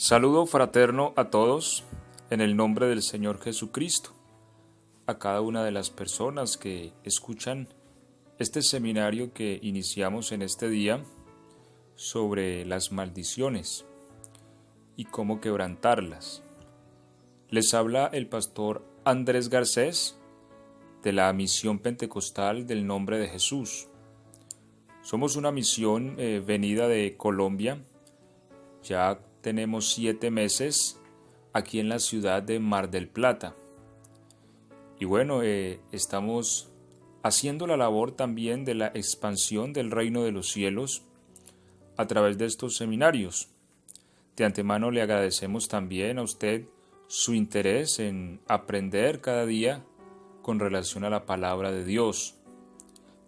Saludo fraterno a todos en el nombre del Señor Jesucristo, a cada una de las personas que escuchan este seminario que iniciamos en este día sobre las maldiciones y cómo quebrantarlas. Les habla el pastor Andrés Garcés de la Misión Pentecostal del Nombre de Jesús. Somos una misión venida de Colombia. Ya tenemos 7 meses aquí en la ciudad de Mar del Plata. Y bueno, estamos haciendo la labor también de la expansión del reino de los cielos a través de estos seminarios. De antemano le agradecemos también a usted su interés en aprender cada día con relación a la palabra de Dios.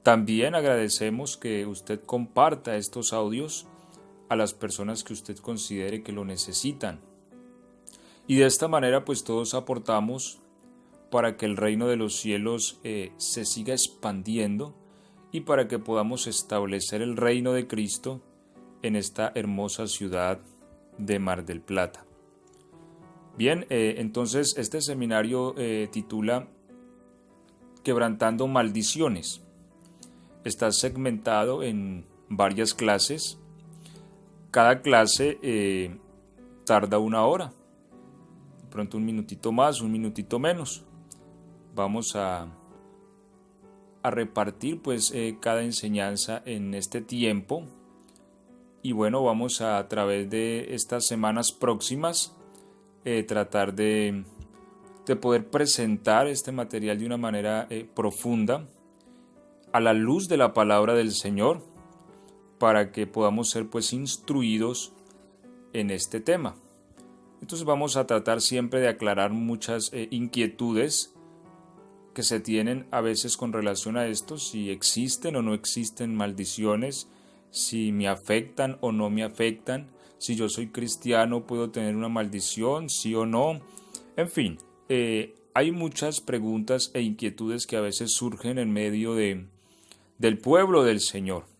También agradecemos que usted comparta estos audios a las personas que usted considere que lo necesitan. Y de esta manera pues todos aportamos para que el reino de los cielos se siga expandiendo y para que podamos establecer el reino de Cristo en esta hermosa ciudad de Mar del Plata. Bien, entonces este seminario titula Quebrantando maldiciones. Está segmentado en varias clases. Cada clase tarda 1 hora, de pronto un minutito más, un minutito menos. Vamos a repartir pues cada enseñanza en este tiempo. Y bueno, vamos a través de estas semanas próximas tratar de poder presentar este material de una manera profunda a la luz de la palabra del Señor, para que podamos ser pues instruidos en este tema. Entonces vamos a tratar siempre de aclarar muchas inquietudes que se tienen a veces con relación a esto, si existen o no existen maldiciones, si me afectan o no me afectan, si yo soy cristiano puedo tener una maldición, sí o no. En fin, hay muchas preguntas e inquietudes que a veces surgen en medio del pueblo del Señor.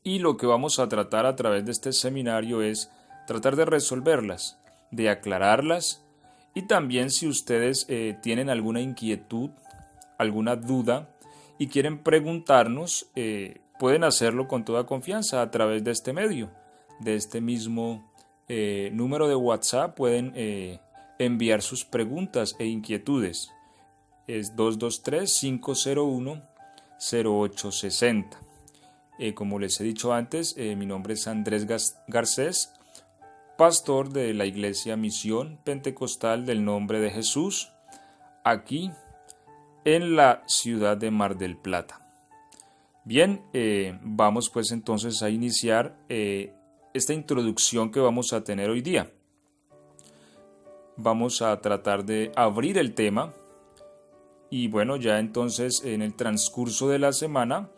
Y lo que vamos a tratar a través de este seminario es tratar de resolverlas, de aclararlas, y también si ustedes tienen alguna inquietud, alguna duda y quieren preguntarnos, pueden hacerlo con toda confianza a través de este medio, de este mismo número de WhatsApp. Pueden enviar sus preguntas e inquietudes. Es 223-501-0860. Como les he dicho antes, mi nombre es Andrés Garcés, pastor de la Iglesia Misión Pentecostal del Nombre de Jesús, aquí en la ciudad de Mar del Plata. Bien, vamos pues entonces a iniciar esta introducción que vamos a tener hoy día. Vamos a tratar de abrir el tema y bueno, ya entonces en el transcurso de la semana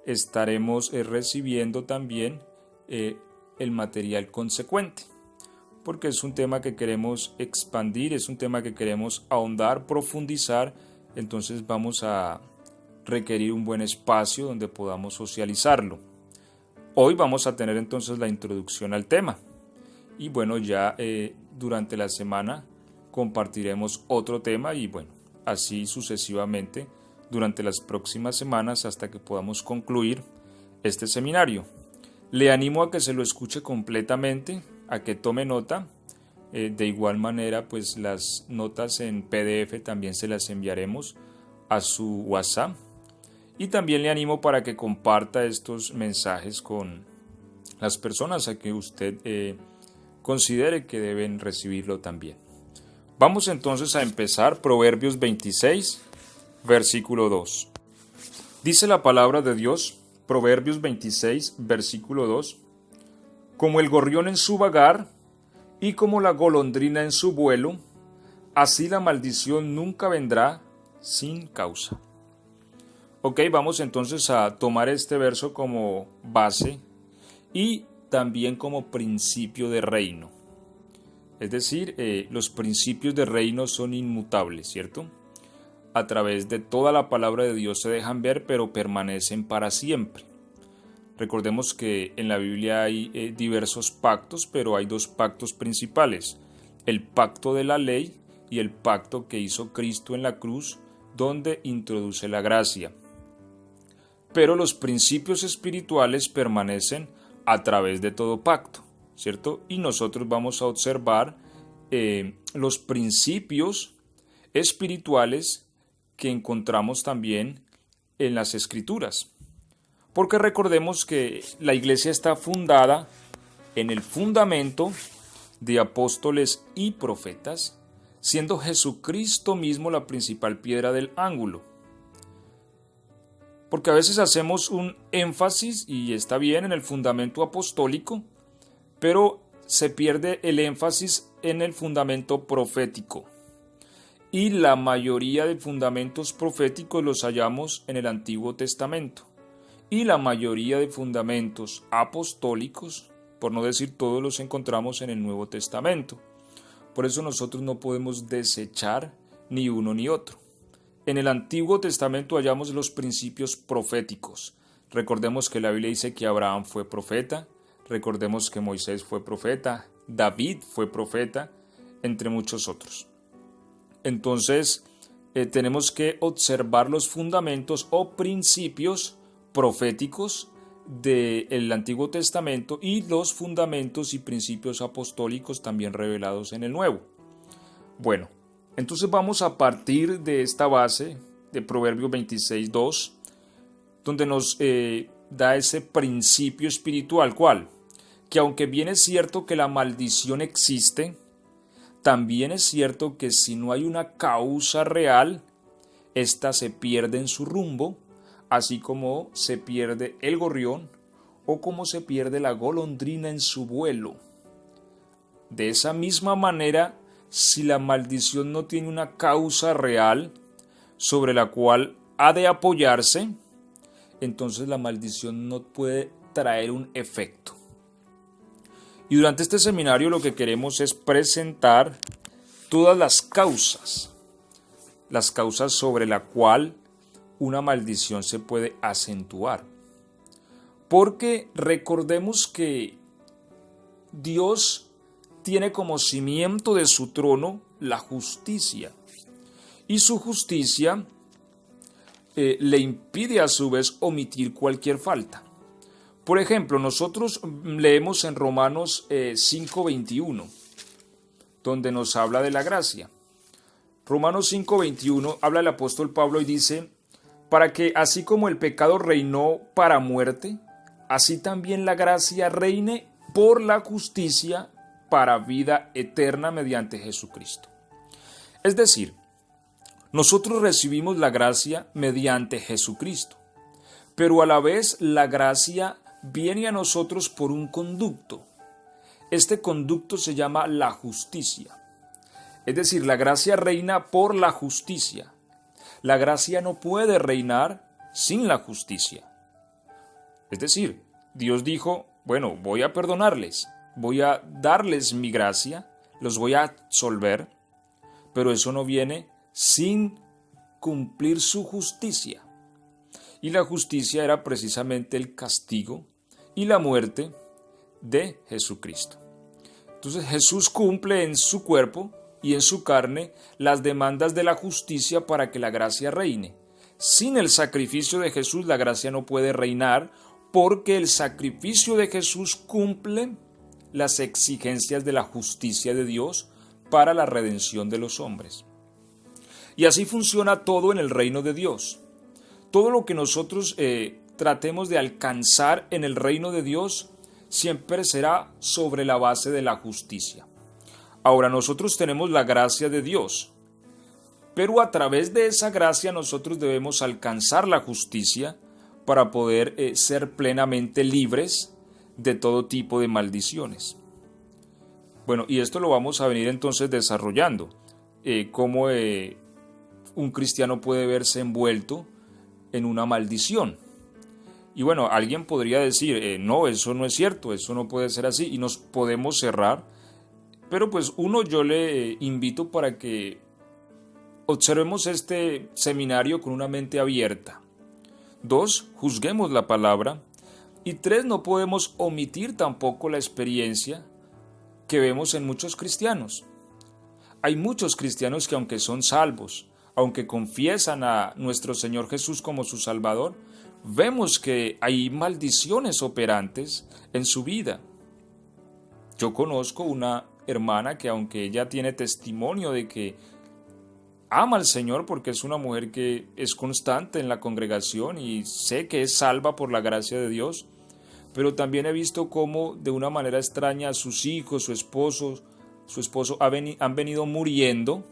estaremos recibiendo también el material consecuente, porque es un tema que queremos expandir, es un tema que queremos ahondar, profundizar. Entonces vamos a requerir un buen espacio donde podamos socializarlo. Hoy vamos a tener entonces la introducción al tema y bueno, ya durante la semana compartiremos otro tema y bueno, así sucesivamente durante las próximas semanas hasta que podamos concluir este seminario. Le animo a que se lo escuche completamente, a que tome nota. De igual manera, pues las notas en PDF también se las enviaremos a su WhatsApp. Y también le animo para que comparta estos mensajes con las personas a que usted considere que deben recibirlo también. Vamos entonces a empezar Proverbios 26. Versículo 2. Dice la palabra de Dios, Proverbios 26, versículo 2, como el gorrión en su vagar y como la golondrina en su vuelo, así la maldición nunca vendrá sin causa. Ok, vamos entonces a tomar este verso como base y también como principio de reino. Es decir, los principios de reino son inmutables, ¿cierto? A través de toda la palabra de Dios se dejan ver, pero permanecen para siempre. Recordemos que en la Biblia hay diversos pactos, pero hay dos pactos principales: el pacto de la ley y el pacto que hizo Cristo en la cruz, donde introduce la gracia. Pero los principios espirituales permanecen a través de todo pacto, ¿cierto? Y nosotros vamos a observar los principios espirituales que encontramos también en las Escrituras. Porque recordemos que la iglesia está fundada en el fundamento de apóstoles y profetas, siendo Jesucristo mismo la principal piedra del ángulo. Porque a veces hacemos un énfasis, y está bien, en el fundamento apostólico, pero se pierde el énfasis en el fundamento profético. Y la mayoría de fundamentos proféticos los hallamos en el Antiguo Testamento. Y la mayoría de fundamentos apostólicos, por no decir todos, los encontramos en el Nuevo Testamento. Por eso nosotros no podemos desechar ni uno ni otro. En el Antiguo Testamento hallamos los principios proféticos. Recordemos que la Biblia dice que Abraham fue profeta, recordemos que Moisés fue profeta, David fue profeta, entre muchos otros. Entonces, tenemos que observar los fundamentos o principios proféticos del Antiguo Testamento y los fundamentos y principios apostólicos también revelados en el Nuevo. Bueno, entonces vamos a partir de esta base de Proverbios 26:2, donde nos da ese principio espiritual. ¿Cuál? Que aunque bien es cierto que la maldición existe, también es cierto que si no hay una causa real, ésta se pierde en su rumbo, así como se pierde el gorrión o como se pierde la golondrina en su vuelo. De esa misma manera, si la maldición no tiene una causa real sobre la cual ha de apoyarse, entonces la maldición no puede traer un efecto. Y durante este seminario lo que queremos es presentar todas las causas sobre la cual una maldición se puede acentuar. Porque recordemos que Dios tiene como cimiento de su trono la justicia. Y su justicia le impide a su vez omitir cualquier falta. Por ejemplo, nosotros leemos en Romanos 5:21, donde nos habla de la gracia. Romanos 5:21 habla el apóstol Pablo y dice: para que así como el pecado reinó para muerte, así también la gracia reine por la justicia para vida eterna mediante Jesucristo. Es decir, nosotros recibimos la gracia mediante Jesucristo, pero a la vez la gracia viene a nosotros por un conducto. Este conducto se llama la justicia. Es decir, la gracia reina por la justicia. La gracia no puede reinar sin la justicia. Es decir, Dios dijo: bueno, voy a perdonarles, voy a darles mi gracia, los voy a absolver, pero eso no viene sin cumplir su justicia. Y la justicia era precisamente el castigo y la muerte de Jesucristo. Entonces Jesús cumple en su cuerpo y en su carne las demandas de la justicia para que la gracia reine. Sin el sacrificio de Jesús la gracia no puede reinar, porque el sacrificio de Jesús cumple las exigencias de la justicia de Dios para la redención de los hombres. Y así funciona todo en el reino de Dios. Todo lo que nosotros tratemos de alcanzar en el reino de Dios siempre será sobre la base de la justicia. Ahora, nosotros tenemos la gracia de Dios, pero a través de esa gracia nosotros debemos alcanzar la justicia para poder ser plenamente libres de todo tipo de maldiciones. Bueno, y esto lo vamos a venir entonces desarrollando, cómo un cristiano puede verse envuelto en una maldición. Y bueno, alguien podría decir, no, eso no es cierto, eso no puede ser así, y nos podemos cerrar. Pero pues yo le invito para que observemos este seminario con una mente abierta. 2, juzguemos la palabra. Y tres, no podemos omitir tampoco la experiencia que vemos en muchos cristianos. Hay muchos cristianos que aunque son salvos, aunque confiesan a nuestro Señor Jesús como su Salvador, vemos que hay maldiciones operantes en su vida. Yo conozco una hermana que aunque ella tiene testimonio de que ama al Señor porque es una mujer que es constante en la congregación y sé que es salva por la gracia de Dios, pero también he visto cómo de una manera extraña sus hijos, su esposo han venido muriendo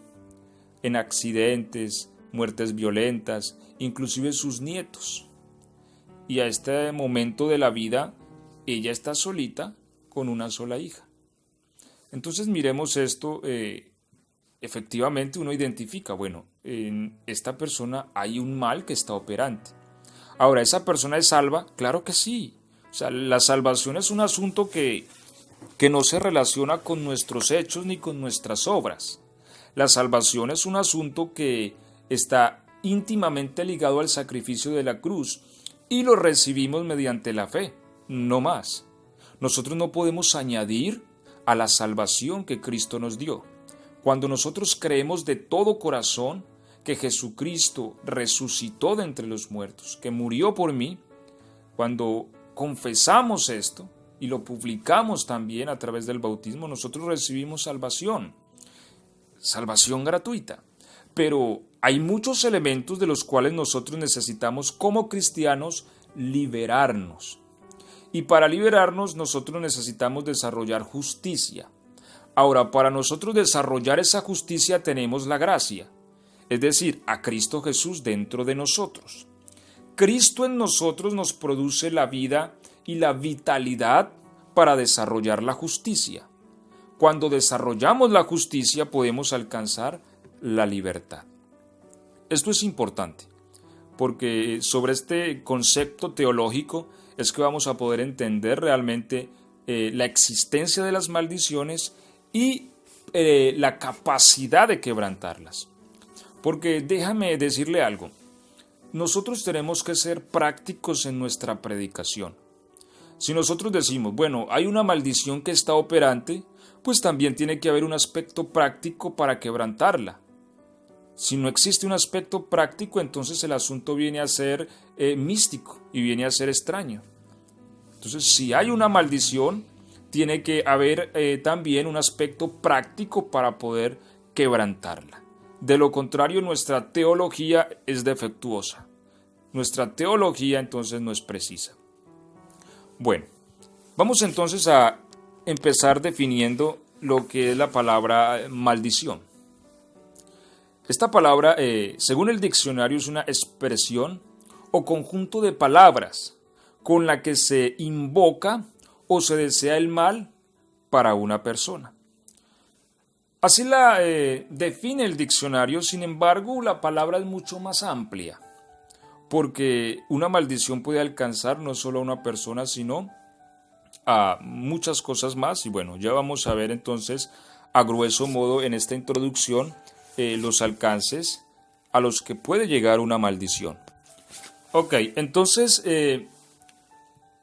en accidentes, muertes violentas, inclusive sus nietos. Y a este momento de la vida, ella está solita con una sola hija. Entonces miremos esto, efectivamente uno identifica, bueno, en esta persona hay un mal que está operante. Ahora, ¿esa persona es salva? Claro que sí. O sea, la salvación es un asunto que no se relaciona con nuestros hechos ni con nuestras obras. La salvación es un asunto que está íntimamente ligado al sacrificio de la cruz y lo recibimos mediante la fe, no más. Nosotros no podemos añadir a la salvación que Cristo nos dio. Cuando nosotros creemos de todo corazón que Jesucristo resucitó de entre los muertos, que murió por mí, cuando confesamos esto y lo publicamos también a través del bautismo, nosotros recibimos salvación gratuita. Pero hay muchos elementos de los cuales nosotros necesitamos como cristianos liberarnos. Y para liberarnos nosotros necesitamos desarrollar justicia. Ahora, para nosotros desarrollar esa justicia tenemos la gracia, es decir, a Cristo Jesús dentro de nosotros. Cristo en nosotros nos produce la vida y la vitalidad para desarrollar la justicia. Cuando desarrollamos la justicia podemos alcanzar la libertad. Esto es importante, porque sobre este concepto teológico es que vamos a poder entender realmente la existencia de las maldiciones y la capacidad de quebrantarlas. Porque déjame decirle algo, nosotros tenemos que ser prácticos en nuestra predicación. Si nosotros decimos, bueno, hay una maldición que está operante, pues también tiene que haber un aspecto práctico para quebrantarla. Si no existe un aspecto práctico, entonces el asunto viene a ser místico y viene a ser extraño. Entonces, si hay una maldición, tiene que haber también un aspecto práctico para poder quebrantarla. De lo contrario, nuestra teología es defectuosa. Nuestra teología entonces no es precisa. Bueno, vamos entonces a empezar definiendo lo que es la palabra maldición. Esta palabra, según el diccionario, es una expresión o conjunto de palabras con la que se invoca o se desea el mal para una persona. Así la define el diccionario, sin embargo, la palabra es mucho más amplia, porque una maldición puede alcanzar no solo a una persona, sino a muchas cosas más. Y bueno, ya vamos a ver entonces, a grueso modo, en esta introducción, los alcances a los que puede llegar una maldición. Ok, entonces,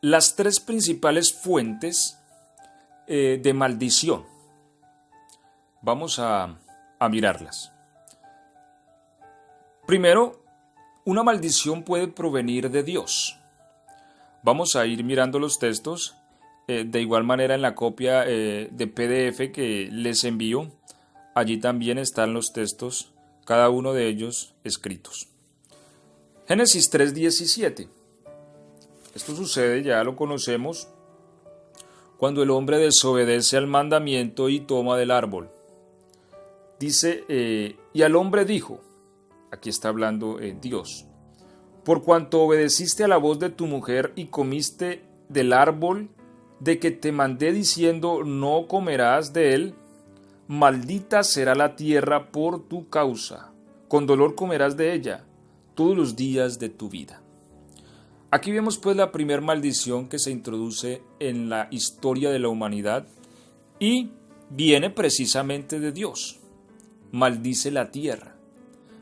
las tres principales fuentes de maldición. Vamos a mirarlas. Primero, una maldición puede provenir de Dios. Vamos a ir mirando los textos. De igual manera en la copia de PDF que les envío, allí también están los textos, cada uno de ellos escritos. Génesis 3:17. Esto sucede, ya lo conocemos, cuando el hombre desobedece al mandamiento y toma del árbol. Dice, y al hombre dijo, aquí está hablando Dios, por cuanto obedeciste a la voz de tu mujer y comiste del árbol de que te mandé diciendo, no comerás de él, maldita será la tierra por tu causa, con dolor comerás de ella todos los días de tu vida. Aquí vemos pues la primer maldición que se introduce en la historia de la humanidad y viene precisamente de Dios. Maldice la tierra.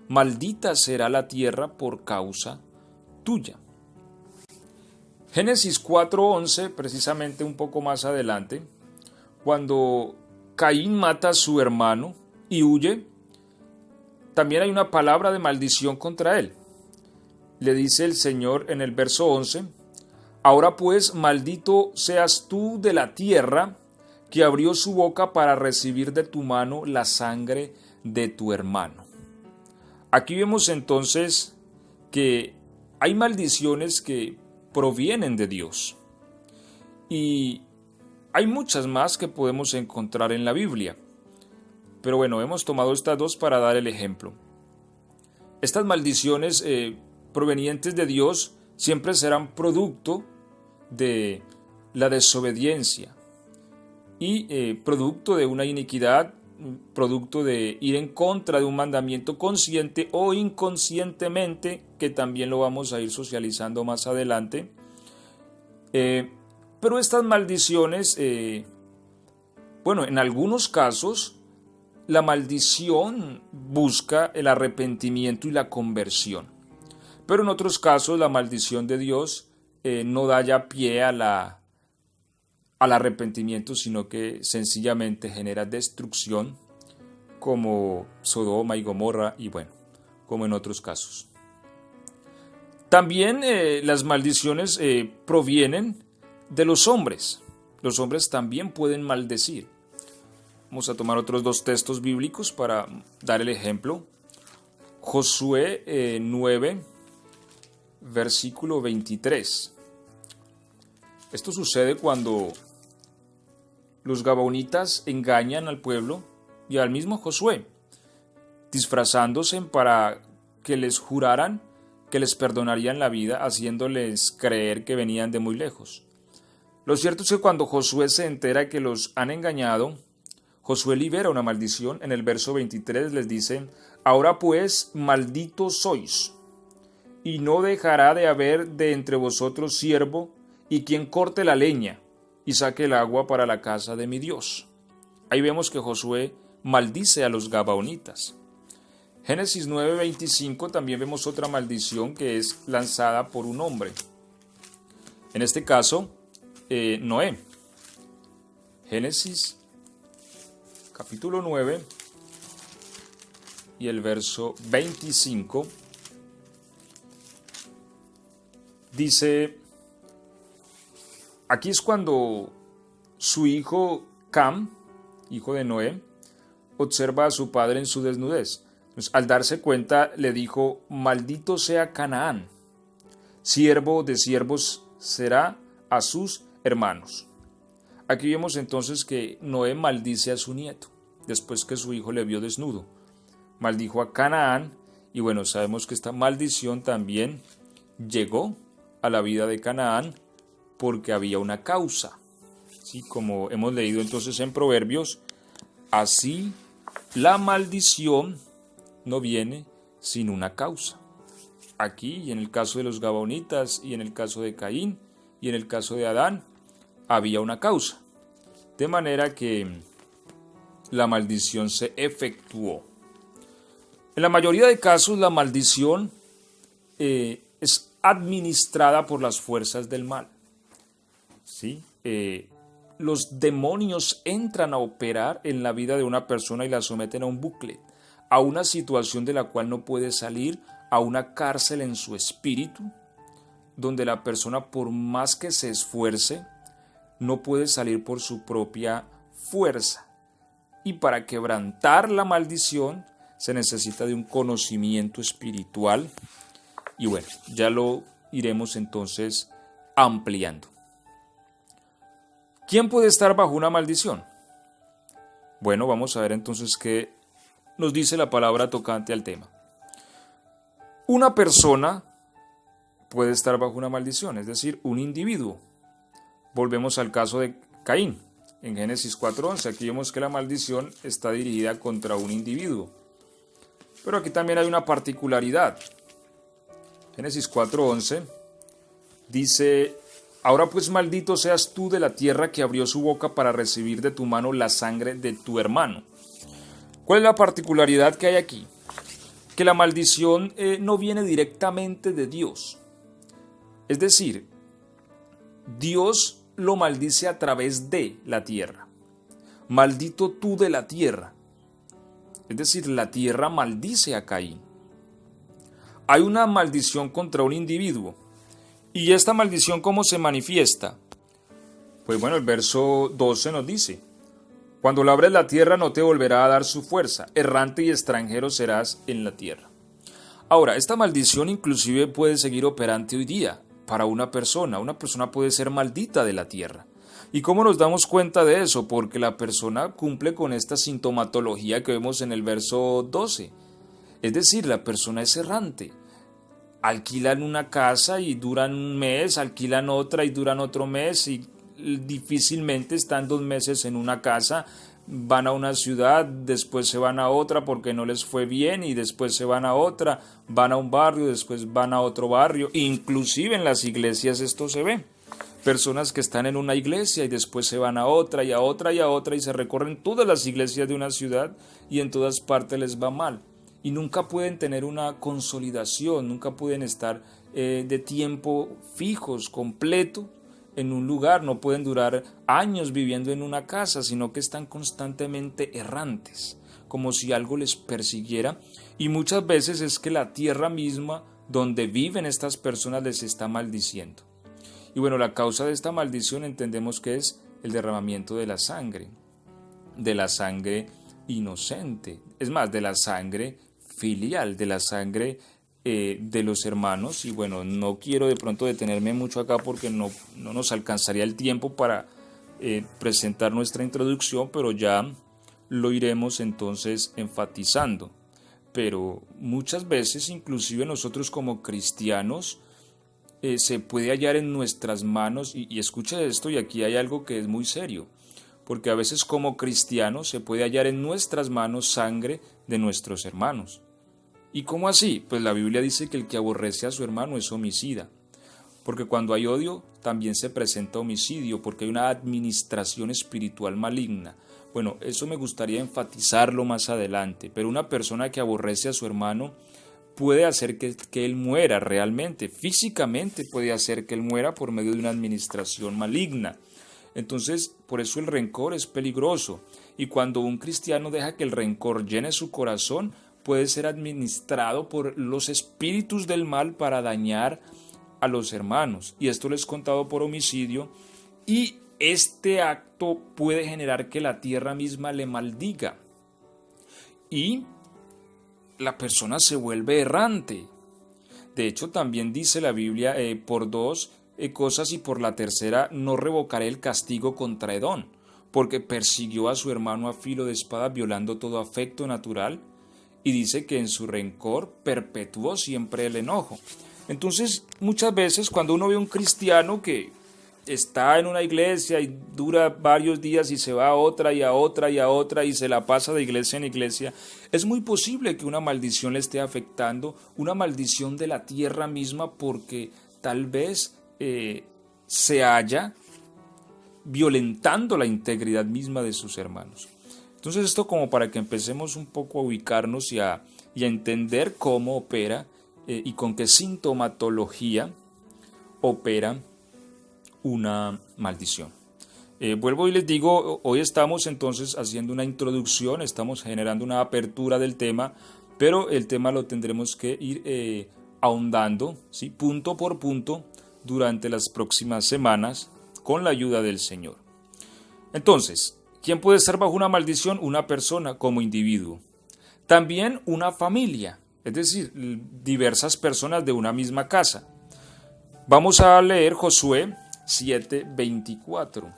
Maldita será la tierra por causa tuya. Génesis 4:11, precisamente un poco más adelante, cuando Caín mata a su hermano y huye, también hay una palabra de maldición contra él. Le dice el Señor en el verso 11, ahora pues maldito seas tú de la tierra que abrió su boca para recibir de tu mano la sangre de tu hermano. Aquí vemos entonces que hay maldiciones que provienen de Dios. Y hay muchas más que podemos encontrar en la Biblia. Pero bueno, hemos tomado estas dos para dar el ejemplo. Estas maldiciones provenientes de Dios siempre serán producto de la desobediencia y producto de una iniquidad, producto de ir en contra de un mandamiento consciente o inconscientemente, que también lo vamos a ir socializando más adelante. Pero estas maldiciones, en algunos casos, la maldición busca el arrepentimiento y la conversión. Pero en otros casos, la maldición de Dios no da ya pie al arrepentimiento, sino que sencillamente genera destrucción, como Sodoma y Gomorra, y como en otros casos. También las maldiciones provienen de los hombres. Los hombres también pueden maldecir. Vamos a tomar otros dos textos bíblicos para dar el ejemplo. Josué 9, versículo 23. Esto sucede cuando los gabaonitas engañan al pueblo y al mismo Josué, disfrazándose para que les juraran que les perdonarían la vida, haciéndoles creer que venían de muy lejos. Lo cierto es que cuando Josué se entera que los han engañado, Josué libera una maldición. En el verso 23 les dice, ahora pues malditos sois, y no dejará de haber de entre vosotros siervo y quien corte la leña y saque el agua para la casa de mi Dios. Ahí vemos que Josué maldice a los gabaonitas. Génesis 9:25 también vemos otra maldición que es lanzada por un hombre. En este caso, Noé. Génesis capítulo 9 y el verso 25 dice, aquí es cuando su hijo Cam, hijo de Noé, observa a su padre en su desnudez. Entonces, al darse cuenta, le dijo, maldito sea Canaán, siervo de siervos será a sus hermanos. Aquí vemos entonces que Noé maldice a su nieto, después que su hijo le vio desnudo. Maldijo a Canaán, y sabemos que esta maldición también llegó a la vida de Canaán porque había una causa. ¿Sí? Como hemos leído entonces en Proverbios, así la maldición no viene sin una causa. Aquí, y en el caso de los gabaonitas, y en el caso de Caín, y en el caso de Adán, había una causa. De manera que la maldición se efectuó. En la mayoría de casos, la maldición es administrada por las fuerzas del mal. ¿Sí? Los demonios entran a operar en la vida de una persona y la someten a un bucle, a una situación de la cual no puede salir, a una cárcel en su espíritu, donde la persona, por más que se esfuerce, no puede salir por su propia fuerza. Y para quebrantar la maldición se necesita de un conocimiento espiritual. Y ya lo iremos entonces ampliando. ¿Quién puede estar bajo una maldición? Vamos a ver entonces qué nos dice la palabra tocante al tema. Una persona puede estar bajo una maldición, es decir, un individuo. Volvemos al caso de Caín, en Génesis 4:11. Aquí vemos que la maldición está dirigida contra un individuo. Pero aquí también hay una particularidad. Génesis 4:11 dice, ahora pues maldito seas tú de la tierra que abrió su boca para recibir de tu mano la sangre de tu hermano. ¿Cuál es la particularidad que hay aquí? Que la maldición no viene directamente de Dios. Es decir, Dios lo maldice a través de la tierra. Maldito tú de la tierra. Es decir, la tierra maldice a Caín. Hay una maldición contra un individuo. ¿Y esta maldición cómo se manifiesta? Pues bueno, el verso 12 nos dice: cuando labres la tierra no te volverá a dar su fuerza, errante y extranjero serás en la tierra. Ahora, esta maldición inclusive puede seguir operante hoy día para una persona. Una persona puede ser maldita de la tierra. ¿Y cómo nos damos cuenta de eso? Porque la persona cumple con esta sintomatología que vemos en el verso 12. Es decir, la persona es errante. Alquilan una casa y duran un mes, alquilan otra y duran otro mes y difícilmente están 2 meses en una casa. Van a una ciudad, después se van a otra porque no les fue bien y después se van a otra, van a un barrio, después van a otro barrio. Inclusive en las iglesias esto se ve. Personas que están en una iglesia y después se van a otra y a otra y a otra y se recorren todas las iglesias de una ciudad y en todas partes les va mal. Y nunca pueden tener una consolidación, nunca pueden estar de tiempo fijos, completo, en un lugar, no pueden durar años viviendo en una casa, sino que están constantemente errantes, como si algo les persiguiera, y muchas veces es que la tierra misma donde viven estas personas les está maldiciendo. Y bueno, la causa de esta maldición entendemos que es el derramamiento de la sangre inocente, es más, de la sangre filial, de la sangre de los hermanos. Y bueno, no quiero de pronto detenerme mucho acá porque no nos alcanzaría el tiempo para presentar nuestra introducción, pero ya lo iremos entonces enfatizando. Pero muchas veces, inclusive nosotros como cristianos, se puede hallar en nuestras manos, y escuche esto, y aquí hay algo que es muy serio, porque a veces como cristianos se puede hallar en nuestras manos sangre de nuestros hermanos. ¿Y cómo así? Pues la Biblia dice que el que aborrece a su hermano es homicida, porque cuando hay odio también se presenta homicidio, porque hay una administración espiritual maligna. Bueno, eso me gustaría enfatizarlo más adelante, pero una persona que aborrece a su hermano puede hacer que él muera realmente, físicamente puede hacer que él muera por medio de una administración maligna. Entonces, por eso el rencor es peligroso, y cuando un cristiano deja que el rencor llene su corazón, puede ser administrado por los espíritus del mal para dañar a los hermanos, y esto les es contado por homicidio, y este acto puede generar que la tierra misma le maldiga, y la persona se vuelve errante. De hecho, también dice la Biblia, por 2 cosas y por la tercera no revocaré el castigo contra Edom, porque persiguió a su hermano a filo de espada, violando todo afecto natural, y dice que en su rencor perpetuó siempre el enojo. Entonces, muchas veces cuando uno ve a un cristiano que está en una iglesia y dura varios días y se va a otra y a otra y a otra y se la pasa de iglesia en iglesia, es muy posible que una maldición le esté afectando, una maldición de la tierra misma, porque tal vez se halla violentando la integridad misma de sus hermanos. Entonces esto como para que empecemos un poco a ubicarnos y a entender cómo opera y con qué sintomatología opera una maldición. Vuelvo y les digo, hoy estamos entonces haciendo una introducción, estamos generando una apertura del tema, pero el tema lo tendremos que ir ahondando, ¿sí?, punto por punto durante las próximas semanas con la ayuda del Señor. Entonces, ¿quién puede estar bajo una maldición? Una persona como individuo. También una familia, es decir, diversas personas de una misma casa. Vamos a leer Josué 7:24.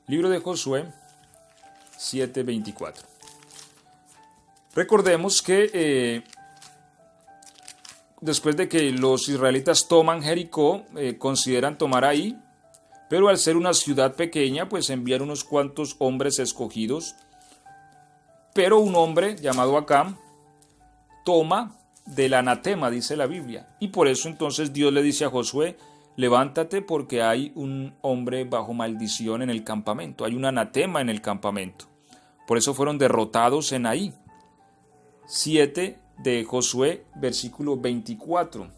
Libro de Josué 7:24. Recordemos que después de que los israelitas toman Jericó, consideran tomar ahí, pero al ser una ciudad pequeña, pues envían unos cuantos hombres escogidos, pero un hombre llamado Acán toma del anatema, dice la Biblia, y por eso entonces Dios le dice a Josué: levántate porque hay un hombre bajo maldición en el campamento, hay un anatema en el campamento. Por eso fueron derrotados en Ahí. 7 de Josué, versículo 24.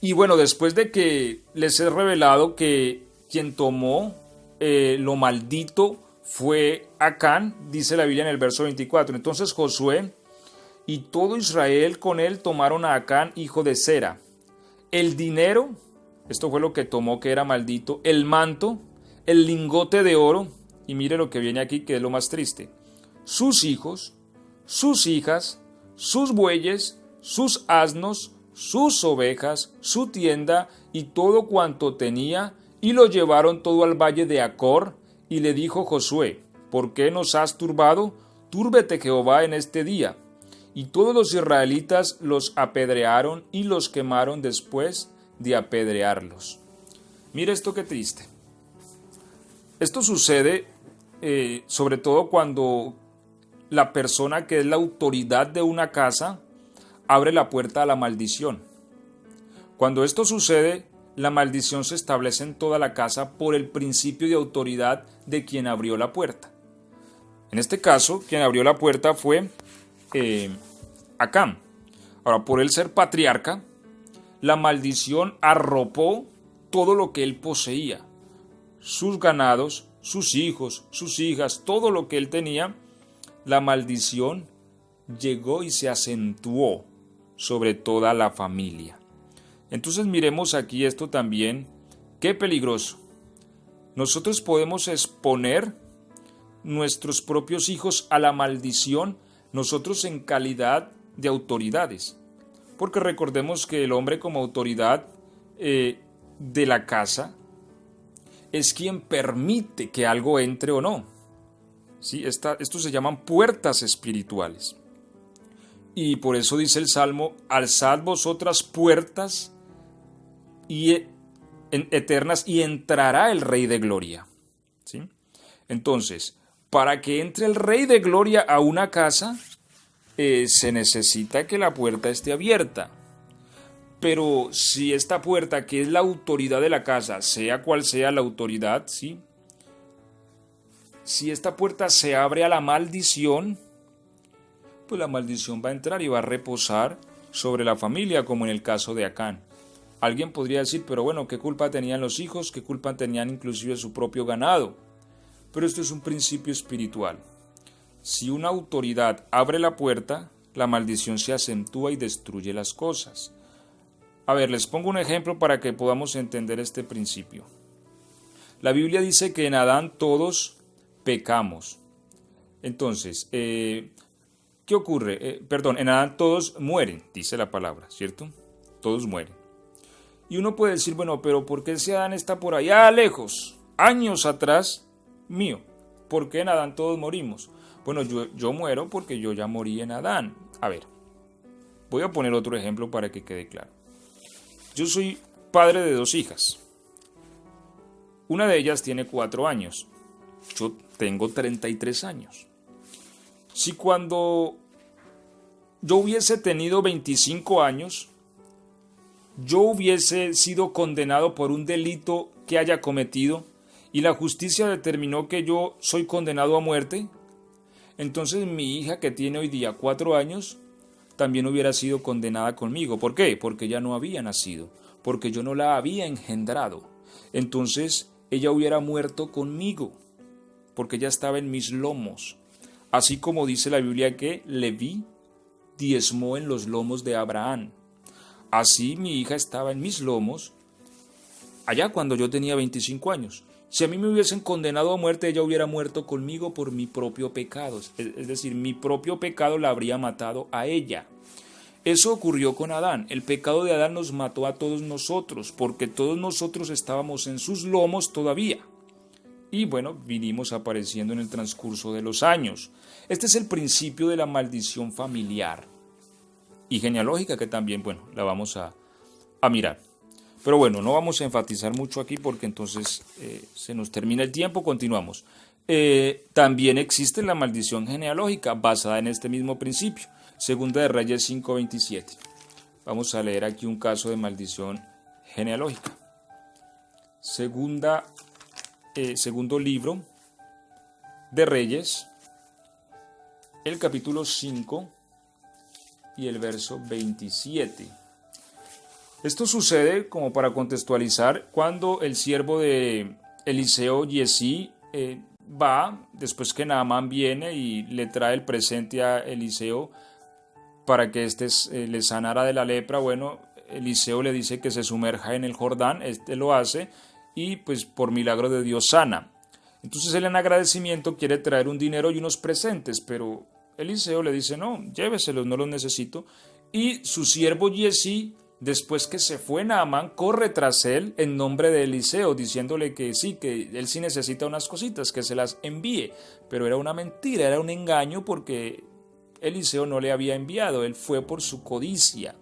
Y bueno, después de que les he revelado que quien tomó lo maldito fue Acán, dice la Biblia en el verso 24. Entonces Josué y todo Israel con él tomaron a Acán, hijo de Zera. El dinero, esto fue lo que tomó que era maldito, el manto, el lingote de oro, y mire lo que viene aquí que es lo más triste, sus hijos, sus hijas, sus bueyes, sus asnos, sus ovejas, su tienda y todo cuanto tenía, y lo llevaron todo al valle de Acor, y le dijo Josué, ¿por qué nos has turbado? Túrbete Jehová en este día. Y todos los israelitas los apedrearon y los quemaron después de apedrearlos. Mira esto qué triste. Esto sucede sobre todo cuando la persona que es la autoridad de una casa abre la puerta a la maldición. Cuando esto sucede, la maldición se establece en toda la casa por el principio de autoridad de quien abrió la puerta. En este caso, quien abrió la puerta fue Acán. Ahora, por él ser patriarca, la maldición arropó todo lo que él poseía. Sus ganados, sus hijos, sus hijas, todo lo que él tenía, la maldición llegó y se acentuó sobre toda la familia. Entonces miremos aquí esto también, qué peligroso. Nosotros podemos exponer nuestros propios hijos a la maldición, nosotros en calidad de autoridades. Porque recordemos que el hombre como autoridad de la casa es quien permite que algo entre o no. ¿Sí? Esto se llaman puertas espirituales. Y por eso dice el Salmo, alzad vosotras puertas eternas y entrará el Rey de Gloria. ¿Sí? Entonces, para que entre el Rey de Gloria a una casa, se necesita que la puerta esté abierta. Pero si esta puerta, que es la autoridad de la casa, sea cual sea la autoridad, ¿sí? Si esta puerta se abre a la maldición, pues la maldición va a entrar y va a reposar sobre la familia, como en el caso de Acán. Alguien podría decir, pero bueno, ¿qué culpa tenían los hijos? ¿Qué culpa tenían inclusive su propio ganado? Pero esto es un principio espiritual. Si una autoridad abre la puerta, la maldición se acentúa y destruye las cosas. A ver, les pongo un ejemplo para que podamos entender este principio. La Biblia dice que en Adán todos pecamos. Entonces, ¿qué ocurre? En Adán todos mueren, dice la palabra, ¿cierto? Todos mueren. Y uno puede decir, bueno, pero ¿por qué ese Adán está por allá lejos, años atrás mío? ¿Por qué en Adán todos morimos? Bueno, yo muero porque yo ya morí en Adán. A ver, voy a poner otro ejemplo para que quede claro. Yo soy padre de 2 hijas. Una de ellas tiene 4 años. Yo tengo 33 años. Si cuando yo hubiese tenido 25 años, yo hubiese sido condenado por un delito que haya cometido y la justicia determinó que yo soy condenado a muerte, entonces mi hija que tiene hoy día 4 años también hubiera sido condenada conmigo. ¿Por qué? Porque ella no había nacido, porque yo no la había engendrado. Entonces ella hubiera muerto conmigo, porque ella estaba en mis lomos. Así como dice la Biblia que Leví diezmó en los lomos de Abraham. Así mi hija estaba en mis lomos allá cuando yo tenía 25 años. Si a mí me hubiesen condenado a muerte, ella hubiera muerto conmigo por mi propio pecado. Es decir, mi propio pecado la habría matado a ella. Eso ocurrió con Adán. El pecado de Adán nos mató a todos nosotros, porque todos nosotros estábamos en sus lomos todavía. Y bueno, vinimos apareciendo en el transcurso de los años. Este es el principio de la maldición familiar y genealógica, que también, bueno, la vamos a mirar. Pero bueno, no vamos a enfatizar mucho aquí porque entonces se nos termina el tiempo, continuamos. También existe la maldición genealógica basada en este mismo principio. Segunda de Reyes 5:27. Vamos a leer aquí un caso de maldición genealógica. Segundo libro de Reyes, el capítulo 5 y el verso 27. Esto sucede, como para contextualizar, cuando el siervo de Eliseo, Giezi, va, después que Naamán viene y le trae el presente a Eliseo para que éste le sanara de la lepra. Bueno, Eliseo le dice que se sumerja en el Jordán, este lo hace y pues por milagro de Dios sana. Entonces él en agradecimiento quiere traer un dinero y unos presentes, pero Eliseo le dice no, lléveselos, no los necesito. Y su siervo Giezi, después que se fue Naamán, corre tras él en nombre de Eliseo, diciéndole que sí, que él sí necesita unas cositas, que se las envíe. Pero era una mentira, era un engaño porque Eliseo no le había enviado, él fue por su codicia.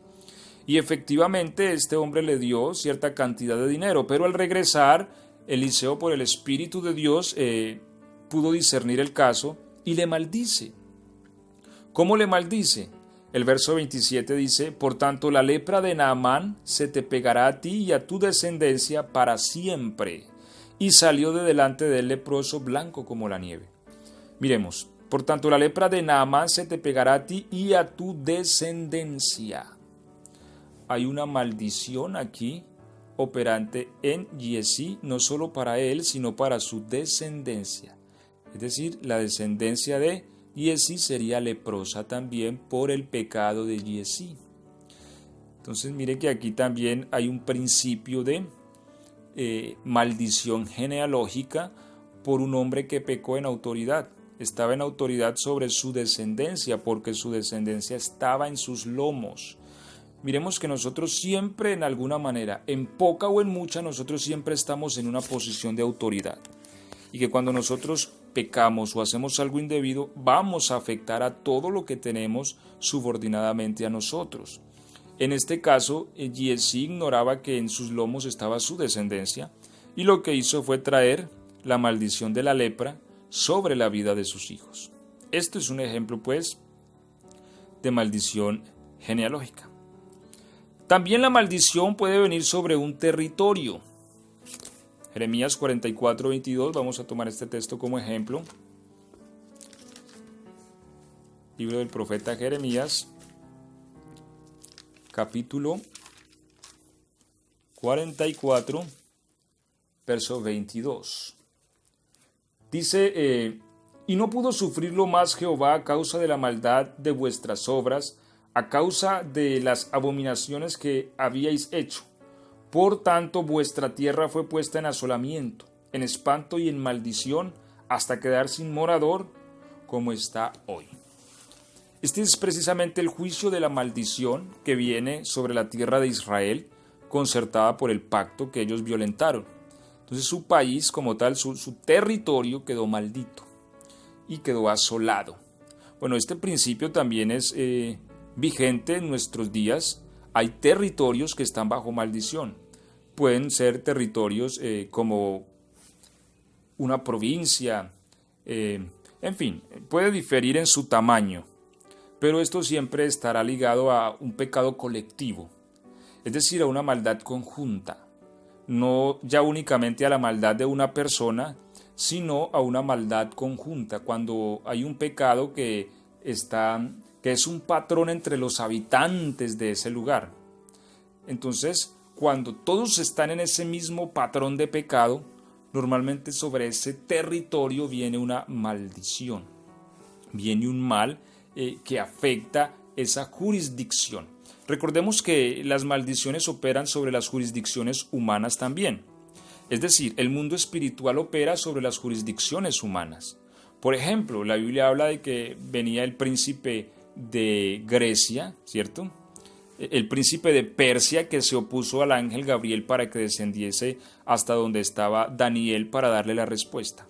Y efectivamente este hombre le dio cierta cantidad de dinero, pero al regresar, Eliseo por el Espíritu de Dios pudo discernir el caso y le maldice. ¿Cómo le maldice? El verso 27 dice, por tanto la lepra de Naamán se te pegará a ti y a tu descendencia para siempre. Y salió de delante del leproso blanco como la nieve. Miremos, por tanto la lepra de Naamán se te pegará a ti y a tu descendencia. Hay una maldición aquí operante en Giezi, no solo para él, sino para su descendencia. Es decir, la descendencia de Giezi sería leprosa también por el pecado de Giezi. Entonces mire que aquí también hay un principio de maldición genealógica por un hombre que pecó en autoridad. Estaba en autoridad sobre su descendencia porque su descendencia estaba en sus lomos. Miremos que nosotros siempre en alguna manera, en poca o en mucha, nosotros siempre estamos en una posición de autoridad. Y que cuando nosotros pecamos o hacemos algo indebido, vamos a afectar a todo lo que tenemos subordinadamente a nosotros. En este caso, Giezi ignoraba que en sus lomos estaba su descendencia y lo que hizo fue traer la maldición de la lepra sobre la vida de sus hijos. Esto es un ejemplo, pues, de maldición genealógica. También la maldición puede venir sobre un territorio. Jeremías 44:22, vamos a tomar este texto como ejemplo. Libro del profeta Jeremías, capítulo 44, verso 22. Dice, y no pudo sufrirlo más Jehová a causa de la maldad de vuestras obras, a causa de las abominaciones que habíais hecho. Por tanto, vuestra tierra fue puesta en asolamiento, en espanto y en maldición, hasta quedar sin morador, como está hoy. Este es precisamente el juicio de la maldición que viene sobre la tierra de Israel, concertada por el pacto que ellos violentaron. Entonces su país, como tal, su territorio quedó maldito y quedó asolado. Bueno, este principio también es vigente en nuestros días. Hay territorios que están bajo maldición. Pueden ser territorios como una provincia, en fin, puede diferir en su tamaño, pero esto siempre estará ligado a un pecado colectivo, es decir, a una maldad conjunta, no ya únicamente a la maldad de una persona, sino a una maldad conjunta, cuando hay un pecado que es un patrón entre los habitantes de ese lugar. Entonces, cuando todos están en ese mismo patrón de pecado, normalmente sobre ese territorio viene una maldición, viene un mal que afecta esa jurisdicción. Recordemos que las maldiciones operan sobre las jurisdicciones humanas también. Es decir, el mundo espiritual opera sobre las jurisdicciones humanas. Por ejemplo, la Biblia habla de que venía el príncipe de Grecia, ¿cierto? El príncipe de Persia que se opuso al ángel Gabriel para que descendiese hasta donde estaba Daniel para darle la respuesta.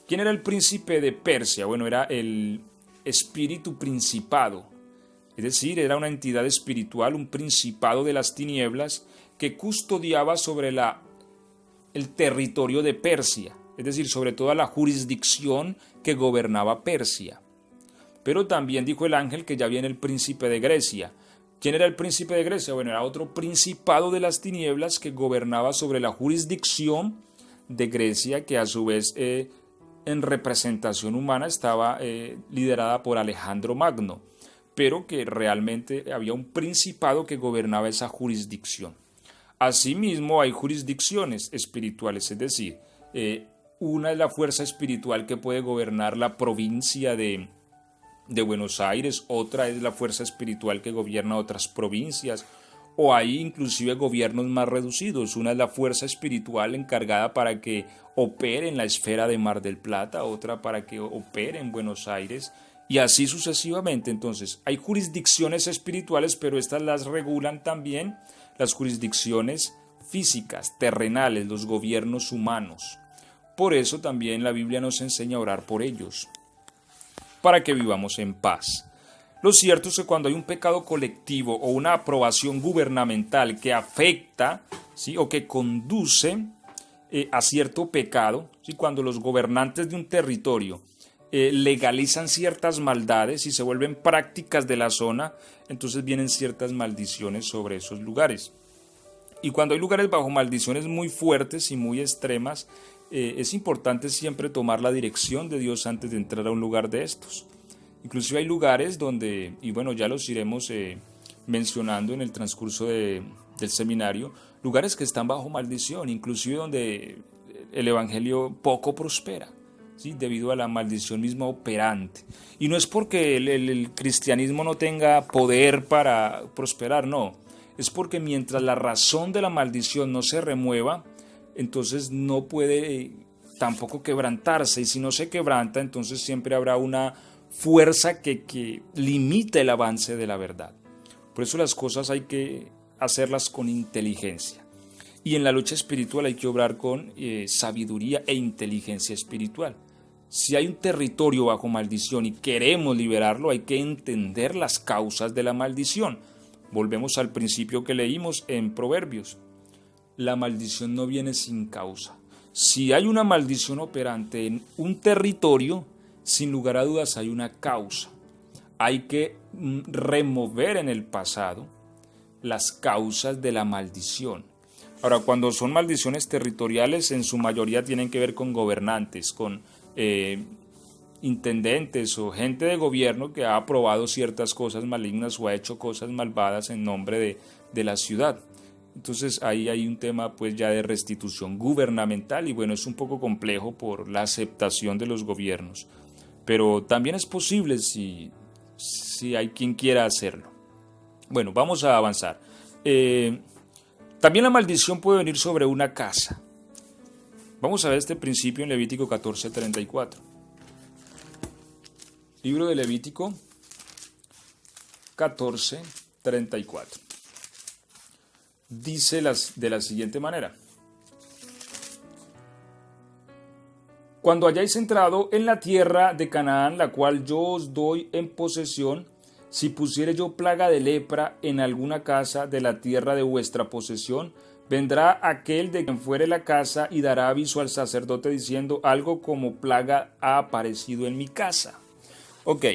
¿Quién era el príncipe de Persia? Bueno, era el espíritu principado, es decir, era una entidad espiritual, un principado de las tinieblas que custodiaba sobre el territorio de Persia, es decir, sobre toda la jurisdicción que gobernaba Persia. Pero también dijo el ángel que ya viene el príncipe de Grecia. ¿Quién era el príncipe de Grecia? Bueno, era otro principado de las tinieblas que gobernaba sobre la jurisdicción de Grecia, que a su vez en representación humana estaba liderada por Alejandro Magno, pero que realmente había un principado que gobernaba esa jurisdicción. Asimismo, hay jurisdicciones espirituales, es decir, una es la fuerza espiritual que puede gobernar la provincia de Buenos Aires, otra es la fuerza espiritual que gobierna otras provincias, o hay inclusive gobiernos más reducidos. Una es la fuerza espiritual encargada para que opere en la esfera de Mar del Plata, otra para que opere en Buenos Aires, y así sucesivamente. Entonces, hay jurisdicciones espirituales, pero estas las regulan también las jurisdicciones físicas, terrenales, los gobiernos humanos. Por eso también la Biblia nos enseña a orar por ellos, para que vivamos en paz. Lo cierto es que cuando hay un pecado colectivo o una aprobación gubernamental que afecta, ¿sí?, o que conduce a cierto pecado, ¿sí?, cuando los gobernantes de un territorio legalizan ciertas maldades y se vuelven prácticas de la zona, entonces vienen ciertas maldiciones sobre esos lugares. Y cuando hay lugares bajo maldiciones muy fuertes y muy extremas, es importante siempre tomar la dirección de Dios antes de entrar a un lugar de estos. Inclusive hay lugares donde, y bueno, ya los iremos mencionando en el transcurso del seminario, lugares que están bajo maldición, inclusive donde el evangelio poco prospera, ¿sí?, debido a la maldición misma operante. Y no es porque el cristianismo no tenga poder para prosperar, no. Es porque mientras la razón de la maldición no se remueva, entonces no puede tampoco quebrantarse, y si no se quebranta, entonces siempre habrá una fuerza que limita el avance de la verdad. Por eso las cosas hay que hacerlas con inteligencia. Y en la lucha espiritual hay que obrar con sabiduría e inteligencia espiritual. Si hay un territorio bajo maldición y queremos liberarlo, hay que entender las causas de la maldición. Volvemos al principio que leímos en Proverbios. La maldición no viene sin causa. Si hay una maldición operante en un territorio, sin lugar a dudas hay una causa. Hay que remover en el pasado las causas de la maldición. Ahora, cuando son maldiciones territoriales, en su mayoría tienen que ver con gobernantes, con intendentes o gente de gobierno que ha aprobado ciertas cosas malignas o ha hecho cosas malvadas en nombre de la ciudad. Entonces ahí hay un tema pues ya de restitución gubernamental, y bueno, es un poco complejo por la aceptación de los gobiernos, pero también es posible si hay quien quiera hacerlo. Bueno, vamos a avanzar. También la maldición puede venir sobre una casa. Vamos a ver este principio en Levítico 14:34. Libro de Levítico 14:34. Dice de la siguiente manera: Cuando hayáis entrado en la tierra de Canaán, la cual yo os doy en posesión, si pusiere yo plaga de lepra en alguna casa de la tierra de vuestra posesión, vendrá aquel de quien fuere la casa y dará aviso al sacerdote diciendo: algo como plaga ha aparecido en mi casa. Ok,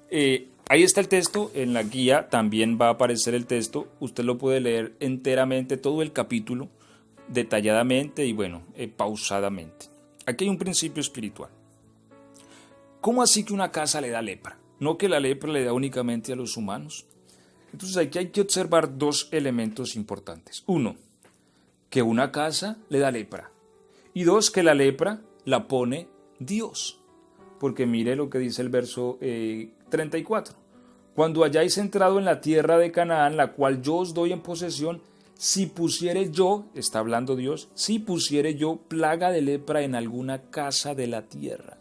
ahí está el texto, en la guía también va a aparecer el texto, usted lo puede leer enteramente, todo el capítulo, detalladamente y bueno, pausadamente. Aquí hay un principio espiritual. ¿Cómo así que una casa le da lepra? No que la lepra le da únicamente a los humanos. Entonces aquí hay que observar dos elementos importantes. Uno, que una casa le da lepra. Y dos, que la lepra la pone Dios. Porque mire lo que dice el verso 34. Cuando hayáis entrado en la tierra de Canaán, la cual yo os doy en posesión, si pusiere yo, está hablando Dios, si pusiere yo plaga de lepra en alguna casa de la tierra.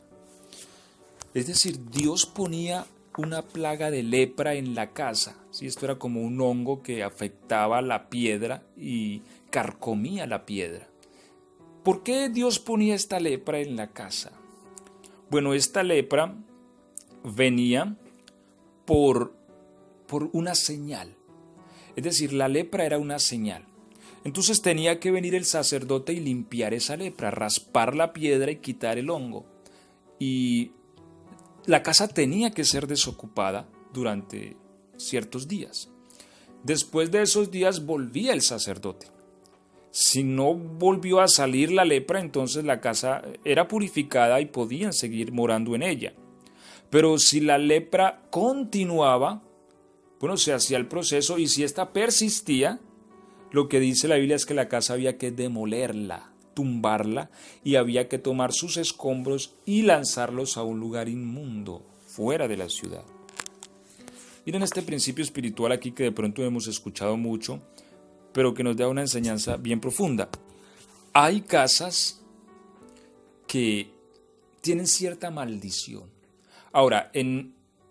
Es decir, Dios ponía una plaga de lepra en la casa. ¿Sí? Esto era como un hongo que afectaba la piedra y carcomía la piedra. ¿Por qué Dios ponía esta lepra en la casa? Bueno, esta lepra venía por una señal. Es decir, la lepra era una señal. Entonces tenía que venir el sacerdote y limpiar esa lepra, raspar la piedra y quitar el hongo. Y la casa tenía que ser desocupada durante ciertos días. Después de esos días volvía el sacerdote. Si no volvió a salir la lepra, entonces la casa era purificada y podían seguir morando en ella. Pero si la lepra continuaba, bueno, se hacía el proceso, y si esta persistía, Lo que dice la Biblia es que la casa había que demolerla, tumbarla, y había que tomar sus escombros y lanzarlos a un lugar inmundo, fuera de la ciudad. Miren este principio espiritual aquí que de pronto hemos escuchado mucho, pero que nos da una enseñanza bien profunda. Hay casas que tienen cierta maldición. Ahora,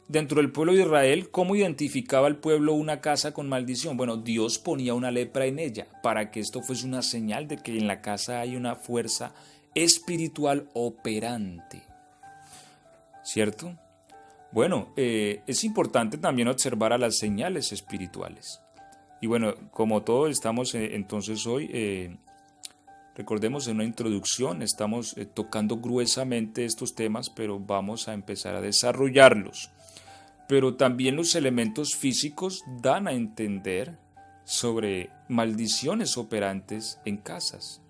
dentro del pueblo de Israel, ¿cómo identificaba el pueblo una casa con maldición? Bueno, Dios ponía una lepra en ella para que esto fuese una señal de que en la casa hay una fuerza espiritual operante. ¿Cierto? Bueno, es importante también observar a las señales espirituales. Y bueno, como todos estamos entonces hoy, recordemos en una introducción, estamos tocando gruesamente estos temas, pero vamos a empezar a desarrollarlos. Pero también los elementos físicos dan a entender sobre maldiciones operantes en casas,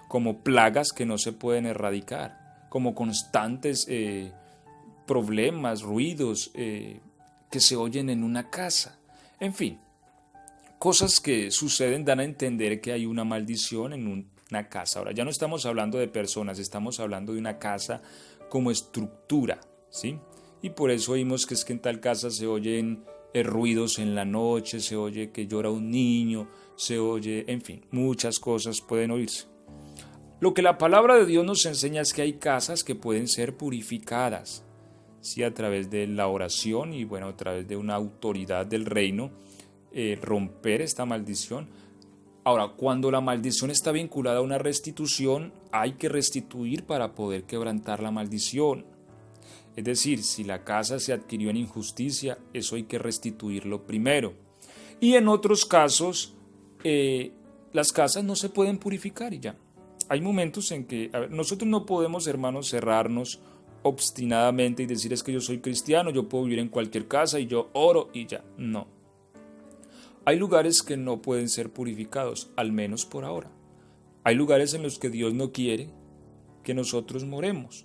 como plagas que no se pueden erradicar, como constantes problemas, ruidos que se oyen en una casa. En fin, cosas que suceden dan a entender que hay una maldición en una casa. Ahora, ya no estamos hablando de personas, estamos hablando de una casa como estructura, ¿sí? Y por eso oímos que es que en tal casa se oyen ruidos en la noche, se oye que llora un niño, se oye, en fin, muchas cosas pueden oírse. Lo que la palabra de Dios nos enseña es que hay casas que pueden ser purificadas, ¿sí? A través de la oración y bueno, a través de una autoridad del reino, romper esta maldición. Ahora, cuando la maldición está vinculada a una restitución, hay que restituir para poder quebrantar la maldición. Es decir, si la casa se adquirió en injusticia, eso hay que restituirlo primero. Y en otros casos, las casas no se pueden purificar y ya. Hay momentos en que nosotros no podemos, hermanos, cerrarnos obstinadamente y decir es que yo soy cristiano, yo puedo vivir en cualquier casa y yo oro y ya. No. Hay lugares que no pueden ser purificados, al menos por ahora. Hay lugares en los que Dios no quiere que nosotros moremos.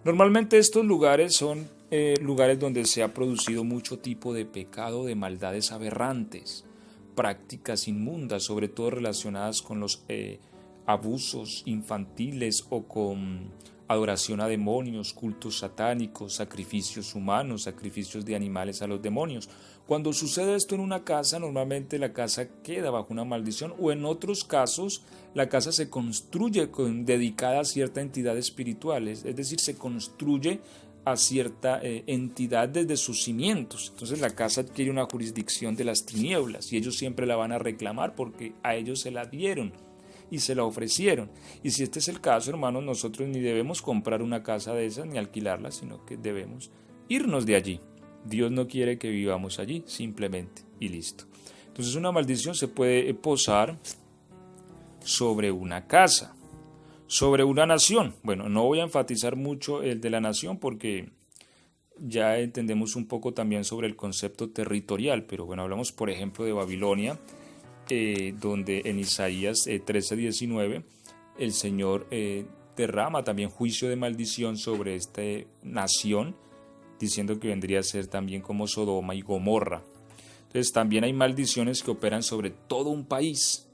Normalmente estos lugares son lugares donde se ha producido mucho tipo de pecado, de maldades aberrantes, prácticas inmundas, sobre todo relacionadas con los abusos infantiles o con adoración a demonios, cultos satánicos, sacrificios humanos, sacrificios de animales a los demonios. Cuando sucede esto en una casa, normalmente la casa queda bajo una maldición, o en otros casos la casa se construye dedicada a cierta entidad espiritual, es decir, se construye a cierta entidad desde sus cimientos. Entonces la casa adquiere una jurisdicción de las tinieblas y ellos siempre la van a reclamar porque a ellos se la dieron y se la ofrecieron. Y si este es el caso, hermanos, nosotros ni debemos comprar una casa de esas ni alquilarla, sino que debemos irnos de allí. Dios no quiere que vivamos allí, simplemente, y listo. Entonces una maldición se puede posar sobre una casa, sobre una nación. Bueno, no voy a enfatizar mucho el de la nación porque ya entendemos un poco también sobre el concepto territorial, pero bueno, hablamos por ejemplo de Babilonia, donde en Isaías 13:19 el Señor derrama también juicio de maldición sobre esta nación, diciendo que vendría a ser también como Sodoma y Gomorra. Entonces también hay maldiciones que operan sobre todo un país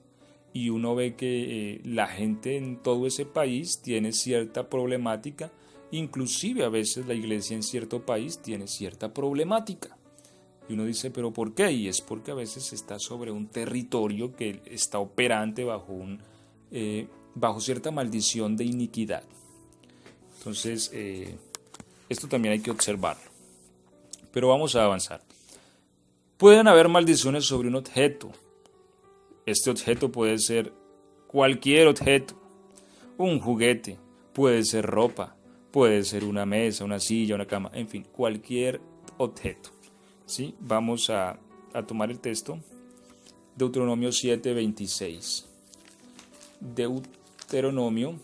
y uno ve que la gente en todo ese país tiene cierta problemática, inclusive a veces la iglesia en cierto país tiene cierta problemática. Y uno dice, ¿pero por qué? Y es porque a veces está sobre un territorio que está operante bajo cierta maldición de iniquidad. Entonces, esto también hay que observarlo. Pero vamos a avanzar. Pueden haber maldiciones sobre un objeto. Este objeto puede ser cualquier objeto. Un juguete, puede ser ropa, puede ser una mesa, una silla, una cama, en fin, cualquier objeto. ¿Sí? Vamos a tomar el texto, Deuteronomio 7:26. Deuteronomio,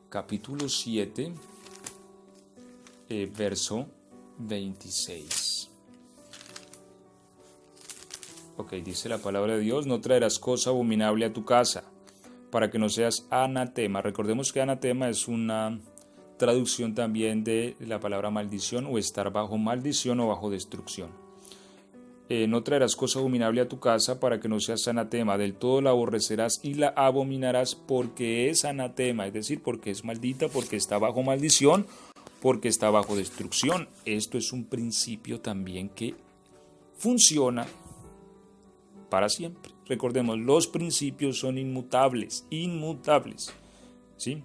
capítulo 7, verso 26. Ok, dice la palabra de Dios, no traerás cosa abominable a tu casa, para que no seas anatema. Recordemos que anatema es una traducción también de la palabra maldición o estar bajo maldición o bajo destrucción. no traerás cosa abominable a tu casa para que no seas anatema, del todo la aborrecerás y la abominarás porque es anatema, es decir, porque es maldita, porque está bajo maldición, porque está bajo destrucción. Esto es un principio también que funciona para siempre. Recordemos, los principios son inmutables, ¿sí?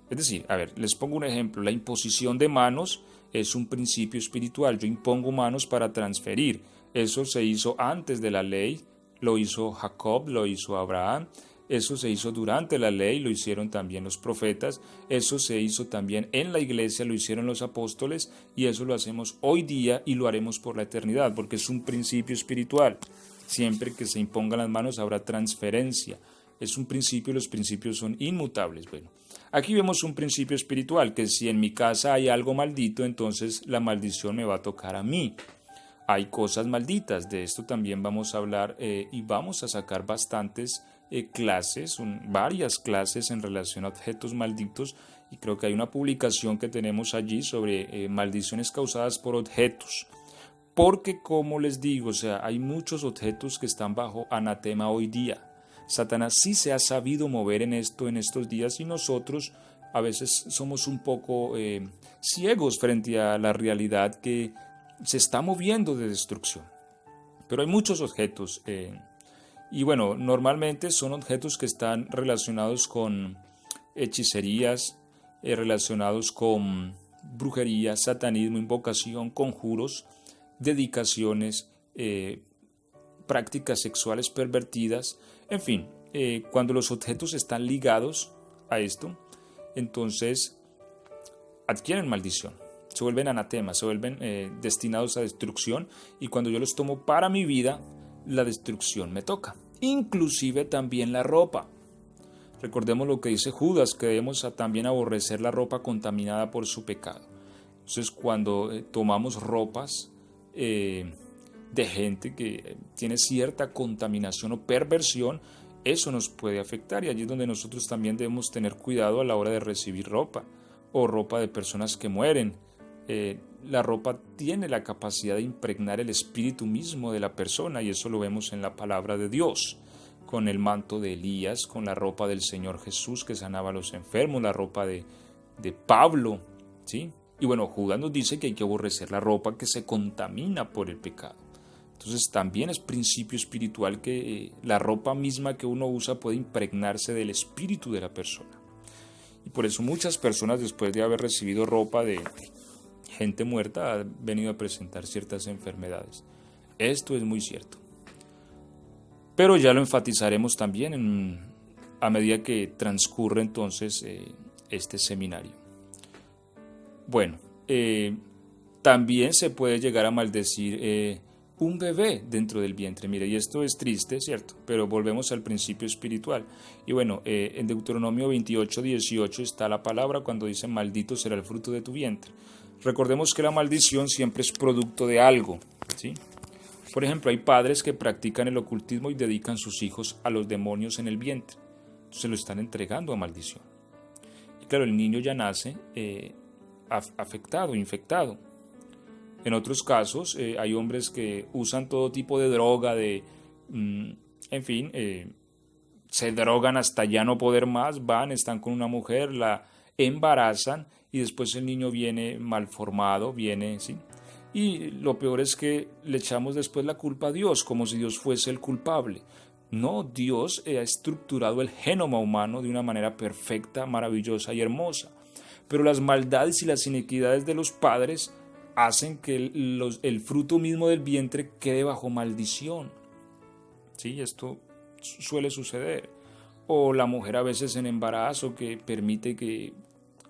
Es decir, a ver, les pongo un ejemplo, la imposición de manos es un principio espiritual, yo impongo manos para transferir. Eso se hizo antes de la ley, lo hizo Jacob, lo hizo Abraham, eso se hizo durante la ley, lo hicieron también los profetas, eso se hizo también en la iglesia, lo hicieron los apóstoles y eso lo hacemos hoy día y lo haremos por la eternidad, porque es un principio espiritual. Siempre que se impongan las manos habrá transferencia. Es un principio y los principios son inmutables. Bueno, aquí vemos un principio espiritual, que si en mi casa hay algo maldito, entonces la maldición me va a tocar a mí. Hay cosas malditas, de esto también vamos a hablar y vamos a sacar bastantes clases, varias clases en relación a objetos malditos y creo que hay una publicación que tenemos allí sobre maldiciones causadas por objetos. Porque como les digo, o sea, hay muchos objetos que están bajo anatema hoy día. Satanás sí se ha sabido mover en estos días y nosotros a veces somos un poco ciegos frente a la realidad que se está moviendo de destrucción. Pero hay muchos objetos y bueno, normalmente son objetos que están relacionados con hechicerías, relacionados con brujería, satanismo, invocación, conjuros, dedicaciones, prácticas sexuales pervertidas, en fin, cuando los objetos están ligados a esto, entonces adquieren maldición, se vuelven anatemas, se vuelven destinados a destrucción y cuando yo los tomo para mi vida, la destrucción me toca, inclusive también la ropa. Recordemos lo que dice Judas, que debemos también aborrecer la ropa contaminada por su pecado. Entonces cuando tomamos ropas de gente que tiene cierta contaminación o perversión, eso nos puede afectar y allí es donde nosotros también debemos tener cuidado a la hora de recibir ropa o ropa de personas que mueren. La ropa tiene la capacidad de impregnar el espíritu mismo de la persona y eso lo vemos en la palabra de Dios, con el manto de Elías, con la ropa del Señor Jesús que sanaba a los enfermos, la ropa de Pablo, ¿sí? Y bueno, Judas nos dice que hay que aborrecer la ropa que se contamina por el pecado. Entonces también es principio espiritual que la ropa misma que uno usa puede impregnarse del espíritu de la persona. Y por eso muchas personas después de haber recibido ropa de gente muerta han venido a presentar ciertas enfermedades. Esto es muy cierto. Pero ya lo enfatizaremos también a medida que transcurre entonces este seminario. Bueno, también se puede llegar a maldecir un bebé dentro del vientre. Mire, y esto es triste, ¿cierto? Pero volvemos al principio espiritual. Y bueno, en Deuteronomio 28:18 está la palabra cuando dice maldito será el fruto de tu vientre. Recordemos que la maldición siempre es producto de algo, ¿sí? Por ejemplo, hay padres que practican el ocultismo y dedican sus hijos a los demonios en el vientre. Se lo están entregando a maldición. Y claro, el niño ya nace afectado, infectado. En otros casos hay hombres que usan todo tipo de droga, se drogan hasta ya no poder más, están con una mujer, la embarazan y después el niño viene malformado, ¿sí? Y lo peor es que le echamos después la culpa a Dios, como si Dios fuese el culpable. No, Dios ha estructurado el genoma humano de una manera perfecta, maravillosa y hermosa. Pero las maldades y las iniquidades de los padres hacen que el fruto mismo del vientre quede bajo maldición. Sí, esto suele suceder. O la mujer a veces en embarazo que permite que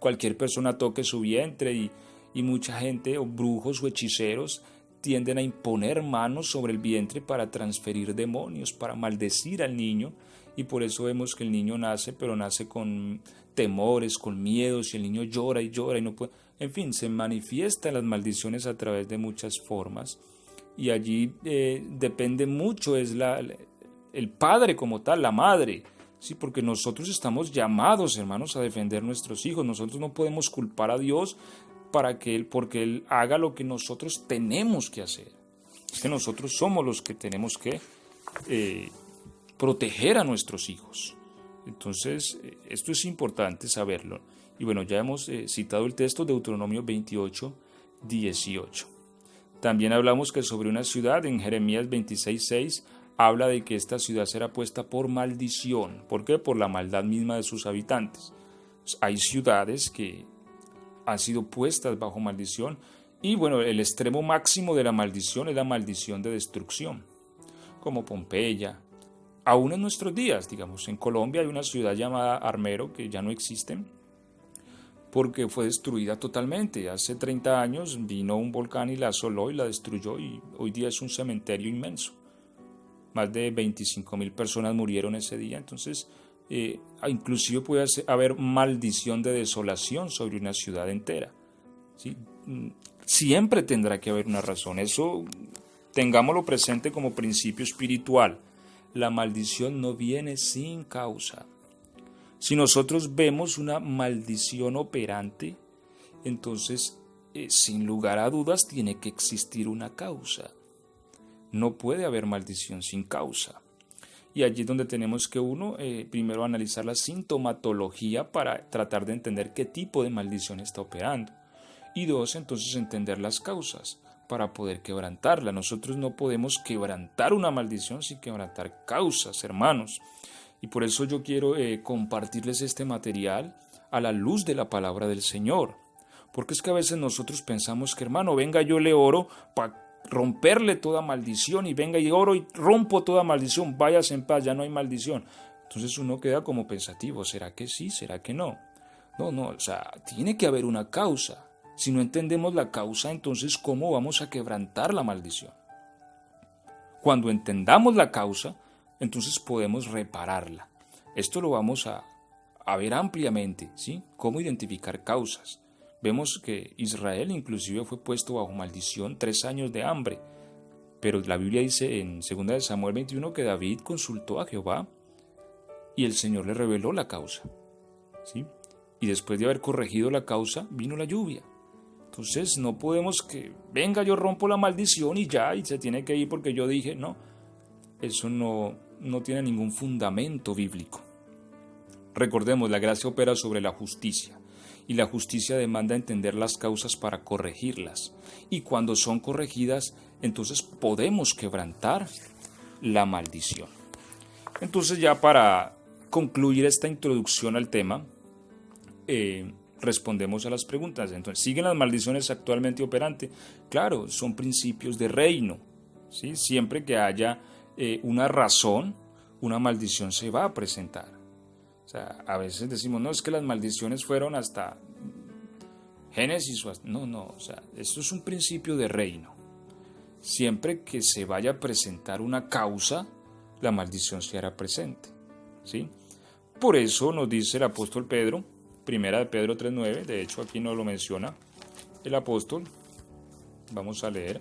cualquier persona toque su vientre y mucha gente, o brujos o hechiceros, tienden a imponer manos sobre el vientre para transferir demonios, para maldecir al niño. Y por eso vemos que el niño nace, pero nace con temores, con miedos, y el niño llora y no puede. En fin, se manifiestan las maldiciones a través de muchas formas. Y allí depende mucho, es el padre como tal, la madre. Sí, porque nosotros estamos llamados, hermanos, a defender nuestros hijos. Nosotros no podemos culpar a Dios porque Él haga lo que nosotros tenemos que hacer. Es que nosotros somos los que tenemos que proteger a nuestros hijos. Entonces, esto es importante saberlo. Y bueno, ya hemos citado el texto de Deuteronomio 28, 18. También hablamos que sobre una ciudad en Jeremías 26, 6 habla de que esta ciudad será puesta por maldición. ¿Por qué? Por la maldad misma de sus habitantes. Pues hay ciudades que han sido puestas bajo maldición y bueno, el extremo máximo de la maldición es la maldición de destrucción, como Pompeya. Aún en nuestros días, digamos, en Colombia hay una ciudad llamada Armero que ya no existe porque fue destruida totalmente. Hace 30 años vino un volcán y la asoló y la destruyó y hoy día es un cementerio inmenso. Más de 25.000 personas murieron ese día, entonces inclusive puede haber maldición de desolación sobre una ciudad entera, ¿sí? Siempre tendrá que haber una razón, eso tengámoslo presente como principio espiritual. La maldición no viene sin causa. Si nosotros vemos una maldición operante, entonces sin lugar a dudas tiene que existir una causa. No puede haber maldición sin causa. Y allí es donde tenemos que primero analizar la sintomatología para tratar de entender qué tipo de maldición está operando. Y dos, entonces entender las causas para poder quebrantarla. Nosotros no podemos quebrantar una maldición sin quebrantar causas, hermanos. Y por eso yo quiero compartirles este material a la luz de la palabra del Señor. Porque es que a veces nosotros pensamos que, hermano, venga, yo le oro para romperle toda maldición y venga y oro y rompo toda maldición, váyase en paz, ya no hay maldición. Entonces uno queda como pensativo, ¿será que sí? ¿Será que no? No, o sea, tiene que haber una causa. Si no entendemos la causa, entonces ¿cómo vamos a quebrantar la maldición? Cuando entendamos la causa, entonces podemos repararla. Esto lo vamos a ver ampliamente, ¿sí? Cómo identificar causas. Vemos que Israel inclusive fue puesto bajo maldición 3 años de hambre, pero la Biblia dice en 2 Samuel 21 que David consultó a Jehová y el Señor le reveló la causa, ¿sí? Y después de haber corregido la causa, vino la lluvia. Entonces no podemos que, venga, yo rompo la maldición y ya, y se tiene que ir porque yo dije, no, eso no tiene ningún fundamento bíblico. Recordemos, la gracia opera sobre la justicia. Y la justicia demanda entender las causas para corregirlas. Y cuando son corregidas, entonces podemos quebrantar la maldición. Entonces ya para concluir esta introducción al tema, respondemos a las preguntas. Entonces, ¿siguen las maldiciones actualmente operantes? Claro, son principios de reino, ¿sí? Siempre que haya una razón, una maldición se va a presentar. O sea, a veces decimos, no, es que las maldiciones fueron hasta Génesis. No, o sea, esto es un principio de reino. Siempre que se vaya a presentar una causa, la maldición se hará presente, ¿sí? Por eso nos dice el apóstol Pedro, 1 Pedro 3:9, de hecho aquí no lo menciona el apóstol. Vamos a leer.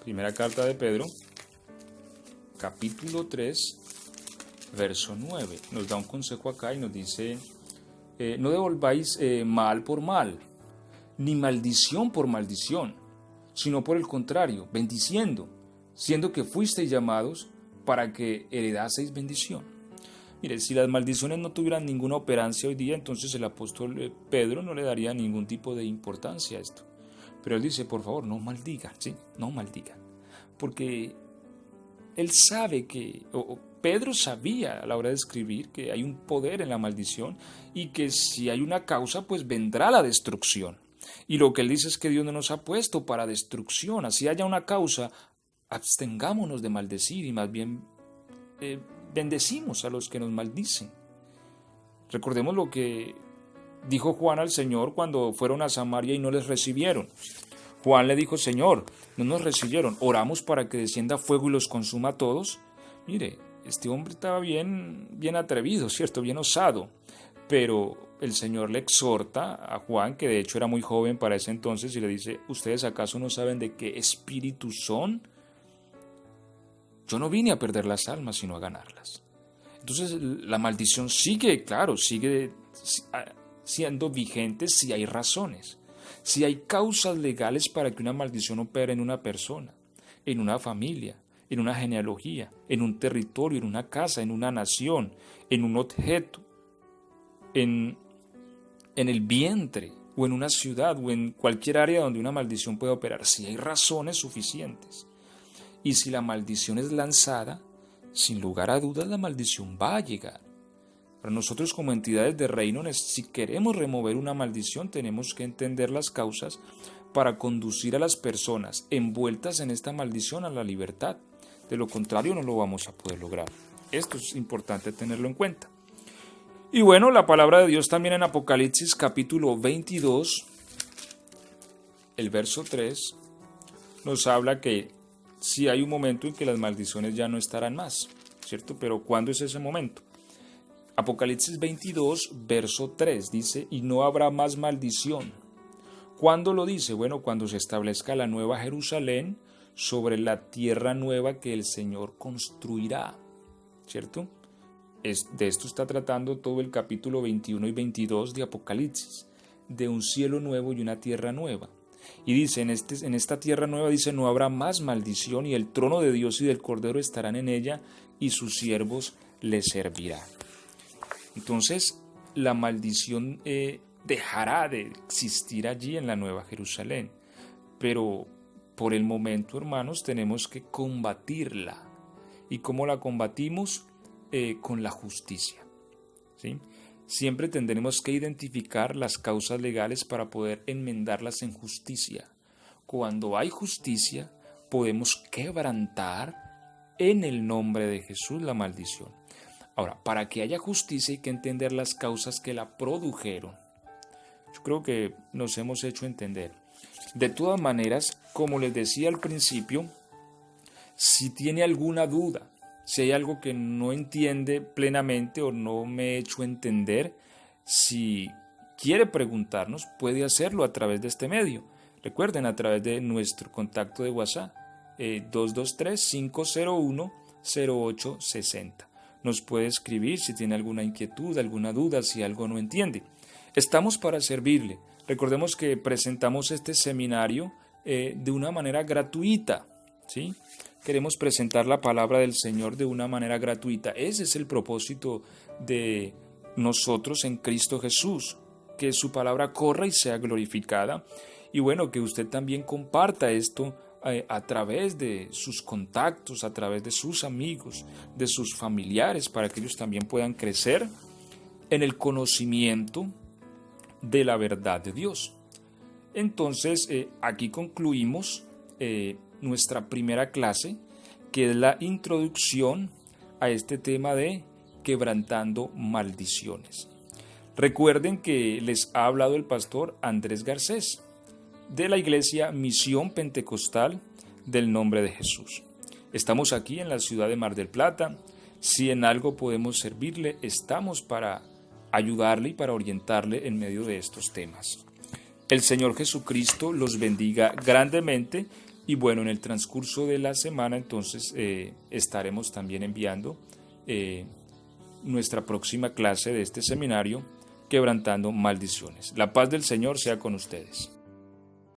Primera carta de Pedro, capítulo 3, verso 9. Nos da un consejo acá y nos dice, no devolváis mal por mal, ni maldición por maldición, sino por el contrario, bendiciendo, siendo que fuisteis llamados para que heredaseis bendición. Mire, si las maldiciones no tuvieran ninguna operancia hoy día, entonces el apóstol Pedro no le daría ningún tipo de importancia a esto. Pero él dice, por favor, no maldigan, ¿sí? No maldigan. Porque él sabe que, Pedro sabía a la hora de escribir que hay un poder en la maldición y que si hay una causa, pues vendrá la destrucción. Y lo que él dice es que Dios no nos ha puesto para destrucción. Así haya una causa, abstengámonos de maldecir y más bien bendecimos a los que nos maldicen. Recordemos lo que dijo Juan al Señor cuando fueron a Samaria y no les recibieron. Juan le dijo, Señor, no nos recibieron, oramos para que descienda fuego y los consuma a todos. Mire, este hombre estaba bien atrevido, ¿cierto? Bien osado. Pero el Señor le exhorta a Juan, que de hecho era muy joven para ese entonces, y le dice, ¿ustedes acaso no saben de qué espíritu son? Yo no vine a perder las almas, sino a ganarlas. Entonces la maldición sigue, claro, sigue siendo vigente si hay razones. Si hay causas legales para que una maldición opere en una persona, en una familia, en una genealogía, en un territorio, en una casa, en una nación, en un objeto, en el vientre o en una ciudad o en cualquier área donde una maldición pueda operar, si hay razones suficientes y si la maldición es lanzada, sin lugar a dudas la maldición va a llegar. Para nosotros como entidades de reino, si queremos remover una maldición, tenemos que entender las causas para conducir a las personas envueltas en esta maldición a la libertad. De lo contrario no lo vamos a poder lograr. Esto es importante tenerlo en cuenta. Y bueno, la palabra de Dios también en Apocalipsis capítulo 22, el verso 3, nos habla que sí hay un momento en que las maldiciones ya no estarán más, ¿cierto? Pero ¿cuándo es ese momento? Apocalipsis 22, verso 3 dice, y no habrá más maldición. ¿Cuándo lo dice? Bueno, cuando se establezca la nueva Jerusalén sobre la tierra nueva que el Señor construirá, ¿cierto? De esto está tratando todo el capítulo 21 y 22 de Apocalipsis, de un cielo nuevo y una tierra nueva. Y dice, en esta tierra nueva, dice, no habrá más maldición y el trono de Dios y del Cordero estarán en ella y sus siervos le servirán. Entonces, la maldición dejará de existir allí en la Nueva Jerusalén, pero por el momento, hermanos, tenemos que combatirla. ¿Y cómo la combatimos? Con la justicia, ¿sí? Siempre tendremos que identificar las causas legales para poder enmendarlas en justicia. Cuando hay justicia, podemos quebrantar en el nombre de Jesús la maldición. Ahora, para que haya justicia hay que entender las causas que la produjeron. Yo creo que nos hemos hecho entender. De todas maneras, como les decía al principio, si tiene alguna duda, si hay algo que no entiende plenamente o no me he hecho entender, si quiere preguntarnos, puede hacerlo a través de este medio. Recuerden, a través de nuestro contacto de WhatsApp, 223-501-0860. Nos puede escribir si tiene alguna inquietud, alguna duda, si algo no entiende. Estamos para servirle. Recordemos que presentamos este seminario de una manera gratuita, ¿sí? Queremos presentar la palabra del Señor de una manera gratuita. Ese es el propósito de nosotros en Cristo Jesús, que su palabra corra y sea glorificada. Y bueno, que usted también comparta esto a través de sus contactos, a través de sus amigos, de sus familiares, para que ellos también puedan crecer en el conocimiento de la verdad de Dios. Entonces, aquí concluimos nuestra primera clase, que es la introducción a este tema de quebrantando maldiciones. Recuerden que les ha hablado el pastor Andrés Garcés, de la Iglesia Misión Pentecostal del Nombre de Jesús. Estamos aquí en la ciudad de Mar del Plata. Si en algo podemos servirle, estamos para ayudarle y para orientarle en medio de estos temas. El Señor Jesucristo los bendiga grandemente y bueno, en el transcurso de la semana entonces estaremos también enviando nuestra próxima clase de este seminario, Quebrantando Maldiciones. La paz del Señor sea con ustedes.